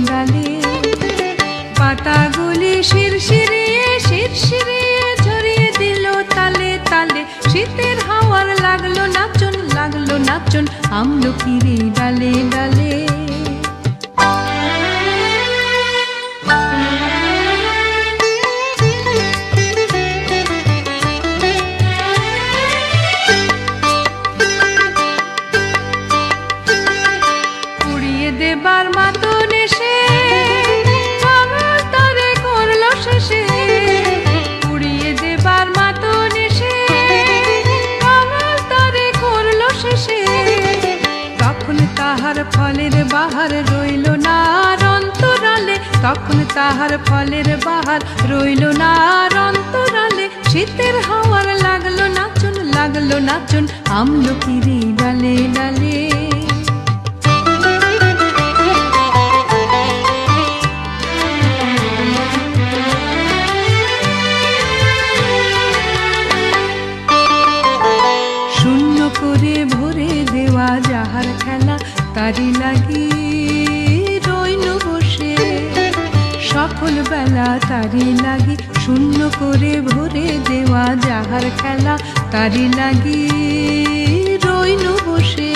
ডালে পাতাগুলি শিরশিরিয়ে শিরশিরিয়ে ঝরিয়ে দিল তালে তালে শীতের হাওয়ার লাগলো নাচন আমলকির ডালে ডালে পুড়িয়ে দেবার মাতন এসে কাঙাল তারে করলো শেষে পুড়িয়ে দেবার মাতন এসে কাঙাল তারে করলো শেষে তখন তাহার ফলের বাহার রইল না আর অন্তরালে তখন তাহার ফলের বাহার রইল না আর অন্তরালে শীতের হাওয়ার লাগলো নাচন আমলকির ডালে ডালে শূন্য করে ভরে দেওয়া যাহার খেলা তারি লাগি রইনু বসে সকল বেলা তারি লাগি শূন্য করে ভরে দেওয়া যাহার খেলা তারি লাগি রইনু বসে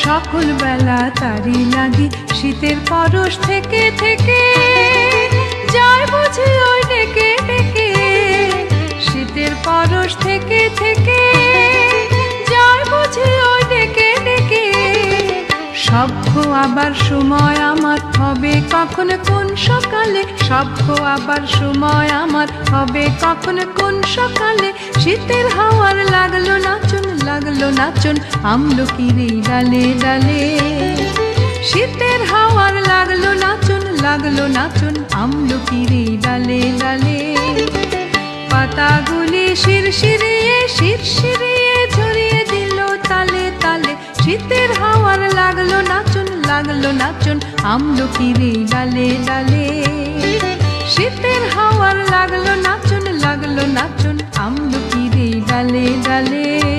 সকল বেলা তারি লাগি শীতের পরশ থেকে থেকে যায় বুঝি ওই ডেকে ডেকে শীতের পরশ থেকে থেকে যায় বুঝি ওই ডেকে ডেকে সভ্য আবার সময় আমার হবে কখন কোন সকালে সভ্য আবার সময় আমার হবে কখন কোন সকালে শীতের হাওয়ার লাগলো নাচন আমলকির ডালে ডালে শীতের হাওয়ার লাগলো নাচন আমলকির ডালে ডালে পাতাগুলি শিরশিরিয়ে শিরশিরিয়ে ঝরিয়ে দিল তালে তালে শীতের হাওয়ার লাগলো নাচন আমলকির ডালে ডালে শীতের হাওয়ার লাগলো নাচন আমলকির ডালে ডালে।